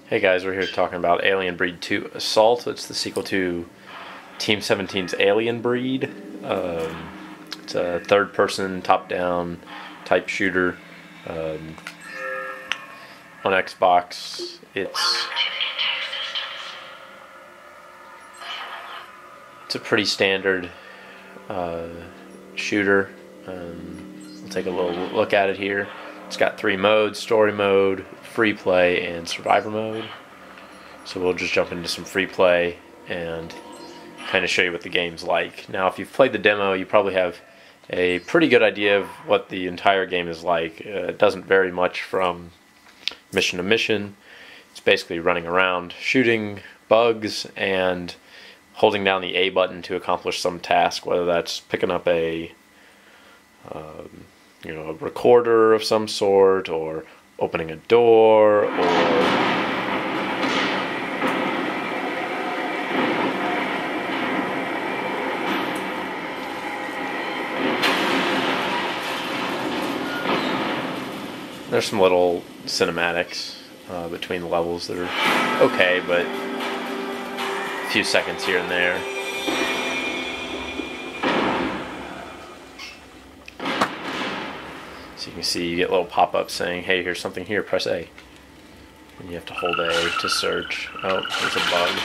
Hey guys, we're here talking about Alien Breed 2 Assault. It's the sequel to Team 17's Alien Breed. It's a third-person, top-down type shooter on Xbox. It's a pretty standard shooter. We'll take a little look at it here. It's got 3 modes: story mode, free play, and survivor mode. So we'll just jump into some free play and kind of show you what the game's like. Now, if you've played the demo, you probably have a pretty good idea of what the entire game is like. It doesn't vary much from mission to mission. It's basically running around, shooting bugs, and holding down the A button to accomplish some task, whether that's picking up a a recorder of some sort, or opening a door, or there's some little cinematics between the levels that are okay, but a few seconds here and there. So you can see you get little pop-ups saying, hey, here's something here, press A. And you have to hold A to search. Oh, there's a bug.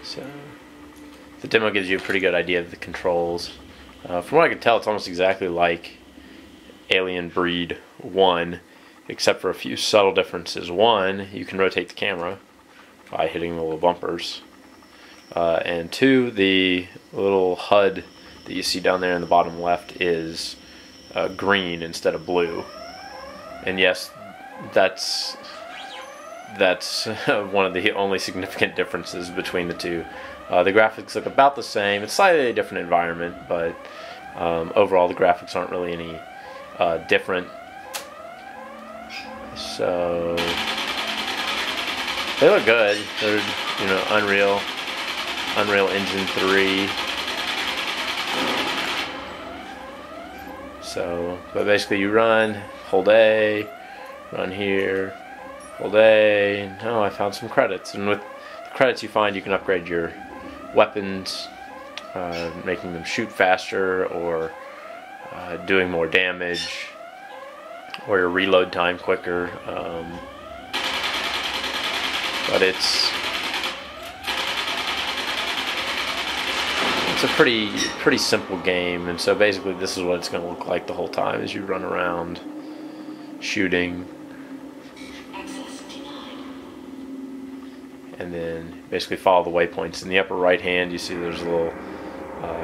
So the demo gives you a pretty good idea of the controls. From what I can tell, it's almost exactly like Alien Breed 1, except for a few subtle differences. One, you can rotate the camera by hitting the little bumpers. And two, the little HUD that you see down there in the bottom left is green instead of blue. And yes, that's one of the only significant differences between the two. The graphics look about the same. It's slightly a different environment, but overall the graphics aren't really any different. So they look good. They're Unreal Engine 3. So, but basically you run, hold A, run here, hold A. Oh, I found some credits, and with the credits you find, you can upgrade your weapons, making them shoot faster, or doing more damage, or your reload time quicker. But it's a pretty simple game, and so basically this is what it's going to look like the whole time as you run around shooting, and then basically follow the waypoints. In the upper right hand you see there's a little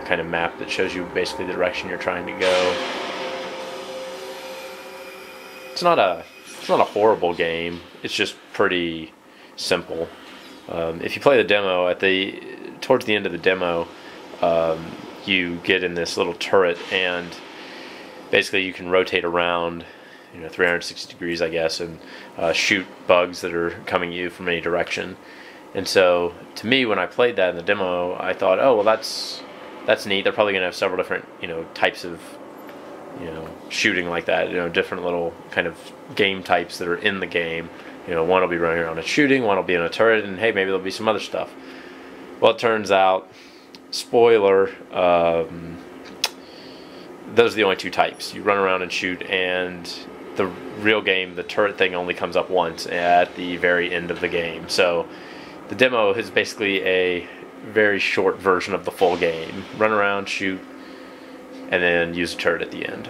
kind of map that shows you basically the direction you're trying to go. It's not a horrible game. It's just pretty simple. If you play the demo, towards the end of the demo, you get in this little turret, and basically you can rotate around 360 degrees, I guess, and shoot bugs that are coming at you from any direction. And so to me, when I played that in the demo, I thought, oh well, that's neat. They're probably gonna have several different types of shooting like that, different little kind of game types that are in the game. One will be running around and shooting, one will be in a turret, and hey, maybe there'll be some other stuff. Well, it turns out, spoiler, those are the only 2 types. You run around and shoot, and the real game, the turret thing, only comes up once at the very end of the game. So the demo is basically a very short version of the full game. Run around, shoot, and then use a turret at the end.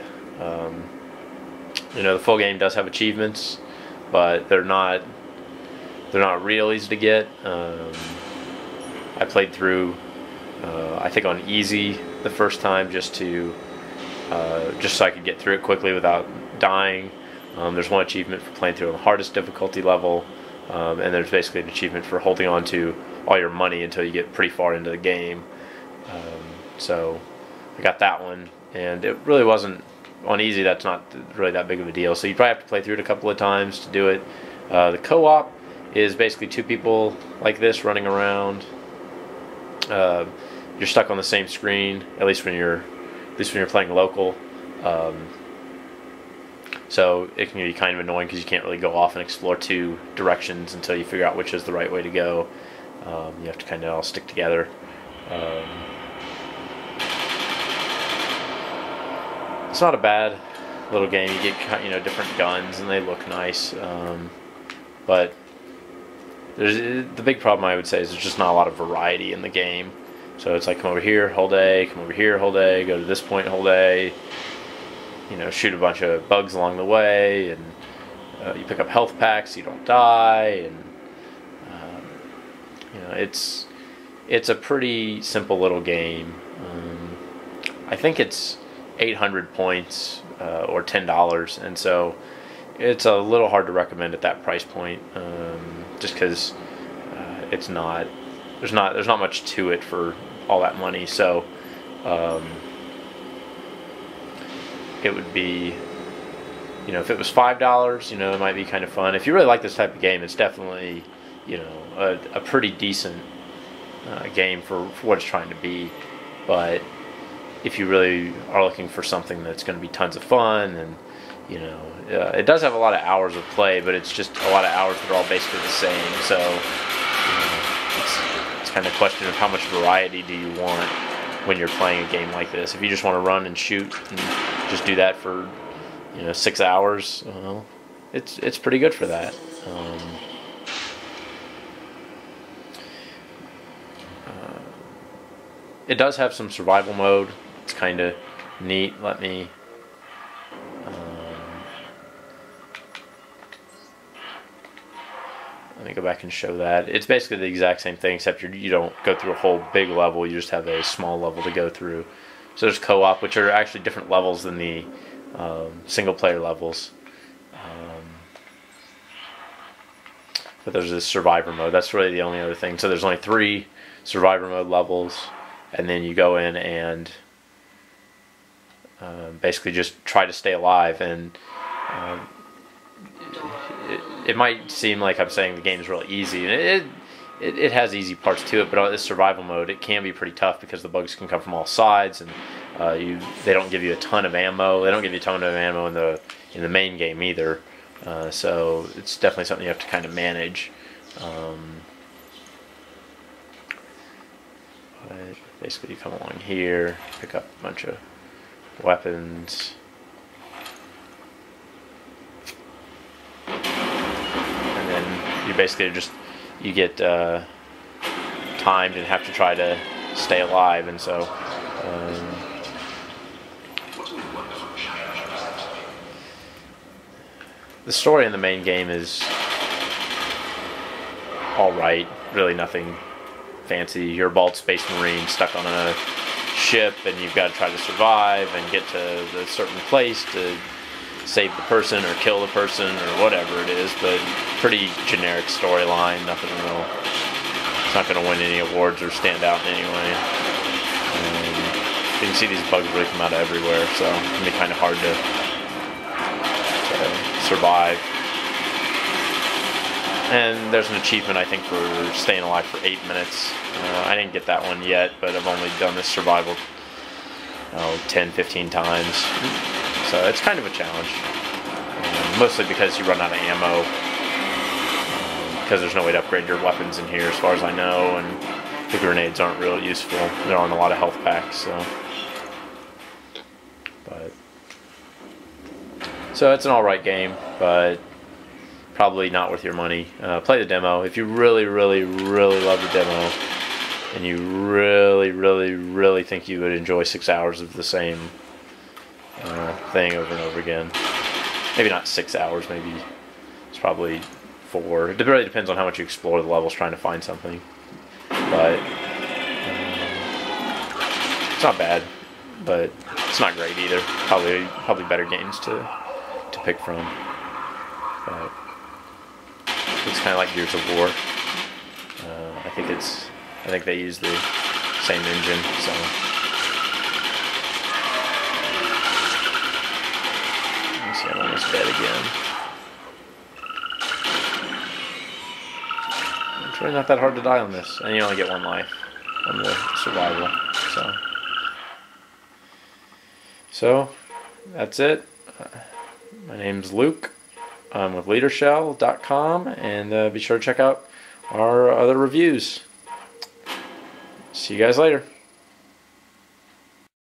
The full game does have achievements, but they're not real easy to get. I played through I think on easy the first time, just so I could get through it quickly without dying. There's one achievement for playing through on the hardest difficulty level, and there's basically an achievement for holding on to all your money until you get pretty far into the game. So I got that one, and it really wasn't on easy. That's not really that big of a deal. So you probably have to play through it a couple of times to do it. The co-op is basically 2 people like this running around. You're stuck on the same screen, at least when you're playing local. So it can be kind of annoying because you can't really go off and explore two directions until you figure out which is the right way to go. You have to kind of all stick together. It's not a bad little game. You get different guns and they look nice, but the big problem I would say is there's just not a lot of variety in the game. So it's like come over here, hold A, come over here, hold A, go to this point, hold A. Shoot a bunch of bugs along the way, and you pick up health packs so you don't die, and it's a pretty simple little game. I think it's 800 points or $10, and so it's a little hard to recommend at that price point, just because there's not much to it for all that money. So it would be, if it was $5, it might be kind of fun. If you really like this type of game, it's definitely, a pretty decent game for what it's trying to be. But if you really are looking for something that's going to be tons of fun, and it does have a lot of hours of play, but it's just a lot of hours that are all basically the same. So it's kind of a question of how much variety do you want when you're playing a game like this. If you just want to run and shoot and just do that for 6 hours, well, it's pretty good for that. It does have some survival mode. It's kind of neat. Let me go back and show that. It's basically the exact same thing, except you don't go through a whole big level. You just have a small level to go through. So there's co-op, which are actually different levels than the single-player levels. But there's this survivor mode. That's really the only other thing. So there's only 3 survivor mode levels, and then you go in and basically just try to stay alive. And it might seem like I'm saying the game is really easy, and it has easy parts to it, but on this survival mode, it can be pretty tough because the bugs can come from all sides, and they don't give you a ton of ammo. They don't give you a ton of ammo in the main game either. So it's definitely something you have to kind of manage. But basically, you come along here, pick up a bunch of weapons. You basically you get timed and have to try to stay alive, and so the story in the main game is alright, really nothing fancy. You're a bald space marine stuck on a ship, and you've got to try to survive and get to the certain place to save the person or kill the person or whatever it is, but pretty generic storyline, nothing real. It's not going to win any awards or stand out in any way. You can see these bugs really come out of everywhere, so it can be kind of hard to survive. And there's an achievement, I think, for staying alive for 8 minutes. I didn't get that one yet, but I've only done this survival 10, 15 times. So it's kind of a challenge, mostly because you run out of ammo, because there's no way to upgrade your weapons in here as far as I know, and the grenades aren't real useful. They're on a lot of health packs, so it's an alright game, but probably not worth your money. Play the demo. If you really, really, really love the demo, and you really, really, really think you would enjoy 6 hours of the same thing over and over again. Maybe not 6 hours, maybe it's probably 4. It really depends on how much you explore the levels trying to find something. But it's not bad, but it's not great either. Probably better games to pick from. But it's kind of like Gears of War. I think they use the same engine, so. I'm almost dead again. It's really not that hard to die on this, and you only get 1 life on the survival. So that's it. My name's Luke. I'm with leadershell.com, and be sure to check out our other reviews. See you guys later.